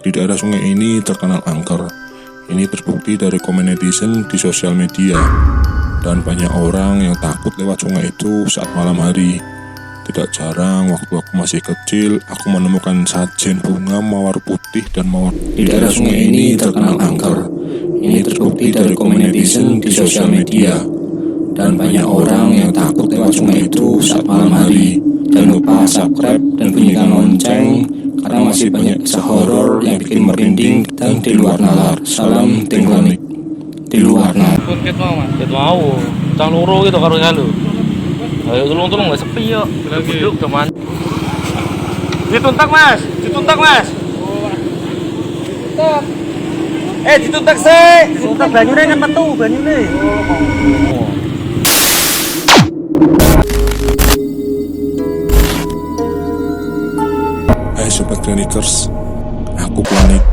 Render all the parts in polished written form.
Di daerah sungai ini terkenal angker. Ini terbukti dari komen netizen di sosial media. Dan banyak orang yang takut lewat sungai itu saat malam hari. Tidak jarang waktu aku masih kecil, aku menemukan sajen bunga mawar putih dan mawar. Di daerah sungai ini terkenal angker. Ini terbukti dari komen netizen di sosial media. Dan banyak orang yang takut lewat sungai itu saat malam hari. Jangan lupa subscribe dan bunyikan lonceng, karena masih banyak kisah horor yang bikin merinding dan di luar nalar. Salam Tingklanik. Di luar nalar. Ket mau, Mas. Ket mau. Cang loro gitu karo ngalu. Ayo tolong enggak sepi yo. Duduk teman. Dituntak, Mas. Dituntak, Mas. Dituntak. Dituntak sih. Dituntak banyune kan metu banyune. Hai Sobat Klinikers, aku Klinik.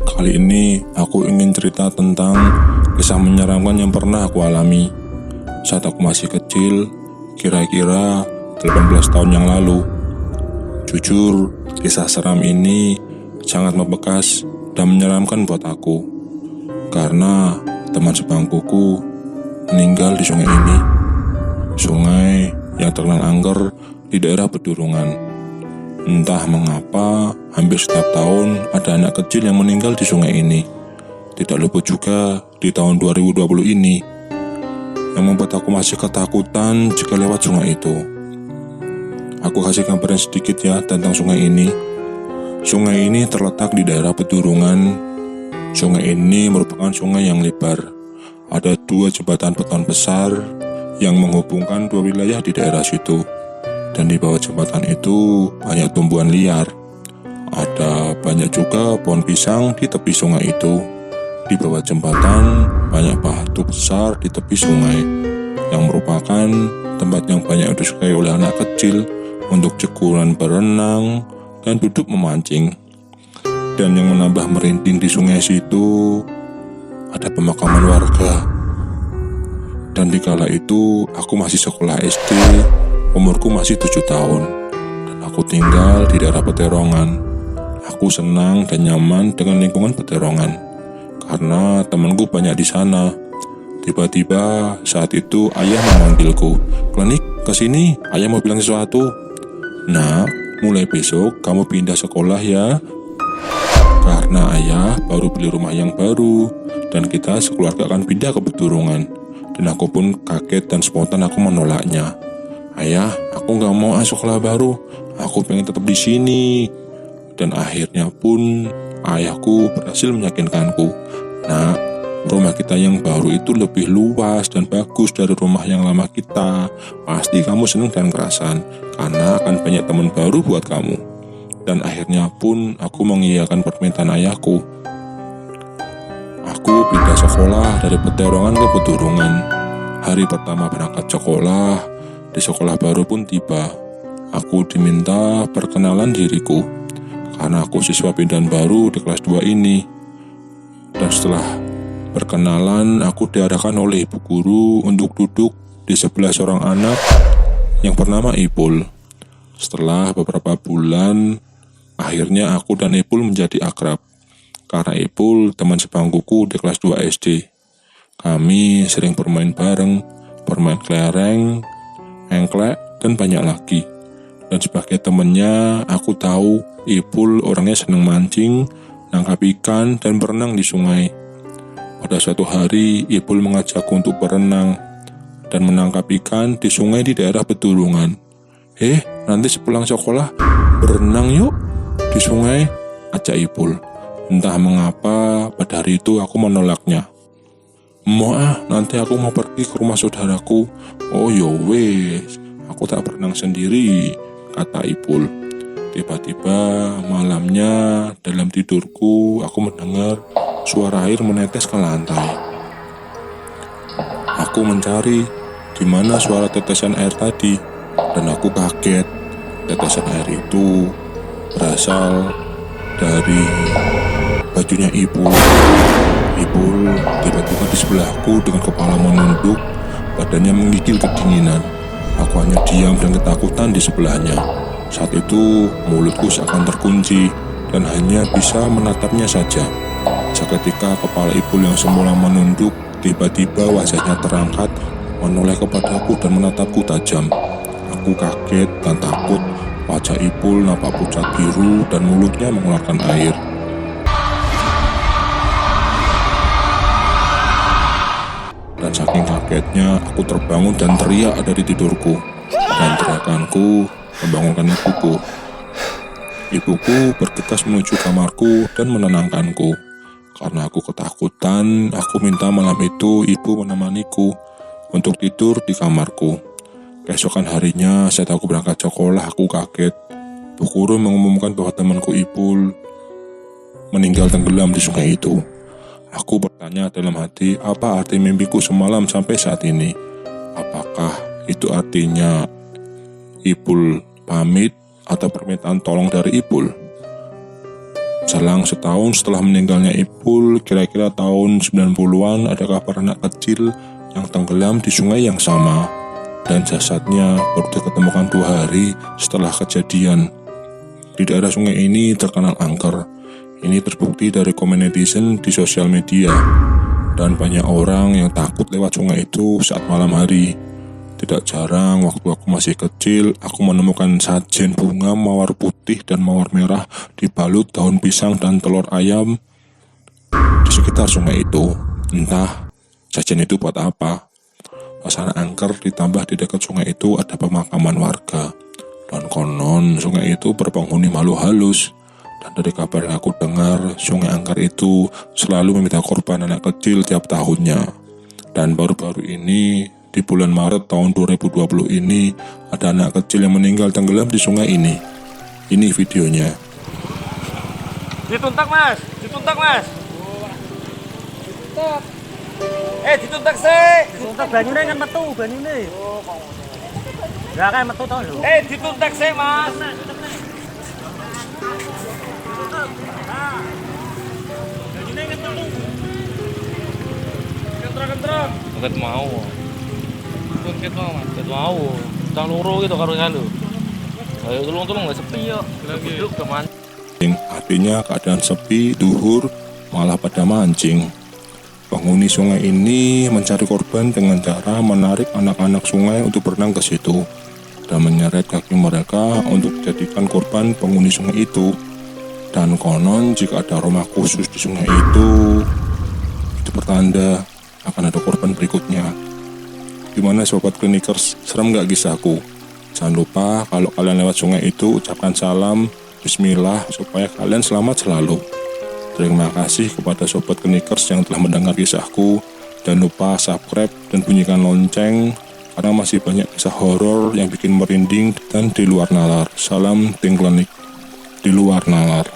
Kali ini aku ingin cerita tentang kisah menyeramkan yang pernah aku alami saat aku masih kecil, kira-kira 18 tahun yang lalu. Jujur, kisah seram ini sangat membekas dan menyeramkan buat aku, karena teman sebangkuku meninggal di sungai ini. Sungai yang terkenal angker di daerah Pedurungan. Entah mengapa, hampir setiap tahun ada anak kecil yang meninggal di sungai ini. Tidak luput juga di tahun 2020 ini, yang membuat aku masih ketakutan jika lewat sungai itu. Aku kasih gambaran sedikit ya tentang sungai ini. Sungai ini terletak di daerah Pedurungan. Sungai ini merupakan sungai yang lebar. Ada 2 jembatan beton besar yang menghubungkan 2 wilayah di daerah situ. Dan di bawah jembatan itu banyak tumbuhan liar. Ada banyak juga pohon pisang di tepi sungai itu. Di bawah jembatan banyak batu besar di tepi sungai, yang merupakan tempat yang banyak disukai oleh anak kecil untuk cekuran berenang dan duduk memancing. Dan yang menambah merinding di sungai situ, ada pemakaman warga. Dan di kala itu aku masih sekolah SD. Umurku masih 7 tahun, dan aku tinggal di daerah Peterongan. Aku senang dan nyaman dengan lingkungan Peterongan, karena temanku banyak di sana. Tiba-tiba saat itu ayah memanggilku, "Klinik, kesini, ayah mau bilang sesuatu." "Nak, mulai besok kamu pindah sekolah ya." Karena ayah baru beli rumah yang baru, dan kita sekeluarga akan pindah ke Pedurungan. Dan aku pun kaget dan spontan aku menolaknya. "Ayah, aku gak mau sekolah baru. Aku pengen tetap di sini." Dan akhirnya pun ayahku berhasil meyakinkanku, "Nak, rumah kita yang baru itu lebih luas dan bagus dari rumah yang lama kita. Pasti kamu senang dan kerasan, karena akan banyak teman baru buat kamu." Dan akhirnya pun aku mengiyakan permintaan ayahku. Aku pindah sekolah dari Peterongan ke Pedurungan. Hari pertama berangkat sekolah, di sekolah baru pun tiba. Aku diminta perkenalan diriku, karena aku siswa pindahan baru di kelas 2 ini. Dan setelah perkenalan, aku diarahkan oleh ibu guru untuk duduk di sebelah seorang anak yang bernama Ipul. Setelah beberapa bulan, akhirnya aku dan Ipul menjadi akrab, karena Ipul teman sebangkuku di kelas 2 SD. Kami sering bermain bareng, bermain kelereng, engklek, dan banyak lagi. Dan sebagai temannya, aku tahu Ipul orangnya senang mancing, nangkap ikan, dan berenang di sungai. Pada suatu hari, Ipul mengajakku untuk berenang dan menangkap ikan di sungai di daerah Pedurungan. Nanti sepulang sekolah berenang yuk di sungai, ajak Ipul. Entah mengapa pada hari itu aku menolaknya. Nanti aku mau pergi ke rumah saudaraku." "Oh yowes, aku tak berenang sendiri," kata Ipul. Tiba-tiba malamnya dalam tidurku aku mendengar suara air menetes ke lantai. Aku mencari di mana suara tetesan air tadi, dan aku kaget. Tetesan air itu berasal dari bajunya Ipul. Ipul tiba-tiba di sebelahku dengan kepala menunduk, badannya menggigil kedinginan. Aku hanya diam dan ketakutan di sebelahnya. Saat itu mulutku seakan terkunci dan hanya bisa menatapnya saja. Seketika kepala Ipul yang semula menunduk tiba-tiba wajahnya terangkat, menoleh kepadaku dan menatapku tajam. Aku kaget dan takut. Wajah Ipul nampak pucat biru dan mulutnya mengeluarkan air. Dan saking kagetnya, aku terbangun dan teriak dari tidurku. Dan teriakanku membangunkan ibuku. Ibuku bergegas menuju kamarku dan menenangkanku. Karena aku ketakutan, aku minta malam itu ibu menemaniku untuk tidur di kamarku. Keesokan harinya saat aku berangkat sekolah, aku kaget. Bu guru mengumumkan bahwa temanku Ipul meninggal tenggelam di sungai itu. Aku bertanya dalam hati, apa arti mimpiku semalam sampai saat ini? Apakah itu artinya Ipul pamit atau permintaan tolong dari Ipul? Selang setahun setelah meninggalnya Ipul, kira-kira tahun 90-an, ada kabar anak kecil yang tenggelam di sungai yang sama. Dan jasadnya baru diketemukan 2 hari setelah kejadian. Di daerah sungai ini terkenal angker. Ini terbukti dari komen netizen di sosial media. Dan banyak orang yang takut lewat sungai itu saat malam hari. Tidak jarang waktu aku masih kecil, aku menemukan sajen bunga mawar putih dan mawar merah dibalut daun pisang dan telur ayam di sekitar sungai itu. Entah sajen itu buat apa. Suasana angker ditambah di dekat sungai itu ada pemakaman warga. Dan konon sungai itu berpenghuni makhluk halus. Dan dari kabar yang aku dengar, sungai angker itu selalu meminta korban anak kecil tiap tahunnya. Dan baru-baru ini, di bulan Maret tahun 2020 ini, ada anak kecil yang meninggal tenggelam di sungai ini. Ini videonya. Dituntak mas. Dituntak. Dituntak sih. Dituntak banyune kan metu banyune. Lah kan metu to lho. Dituntak sih mas. Banyune kan metu. Kentrok. Ket mau. Ket mau. Cang loro gitu karo kalu. Ayo tolong nggak sepi ya. Duduk teman. Artinya keadaan sepi, duhur, malah pada mancing. Penghuni sungai ini mencari korban dengan cara menarik anak-anak sungai untuk berenang ke situ dan menyeret kaki mereka untuk dijadikan korban penghuni sungai itu. Dan konon jika ada aroma khusus di sungai itu pertanda akan ada korban berikutnya. Gimana sobat klinikers, serem gak kisahku? Jangan lupa kalau kalian lewat sungai itu ucapkan salam Bismillah supaya kalian selamat selalu. Terima kasih kepada sobat klinikers yang telah mendengar kisahku. Jangan lupa subscribe dan bunyikan lonceng karena masih banyak kisah horor yang bikin merinding dan di luar nalar. Salam tim klinik di luar nalar.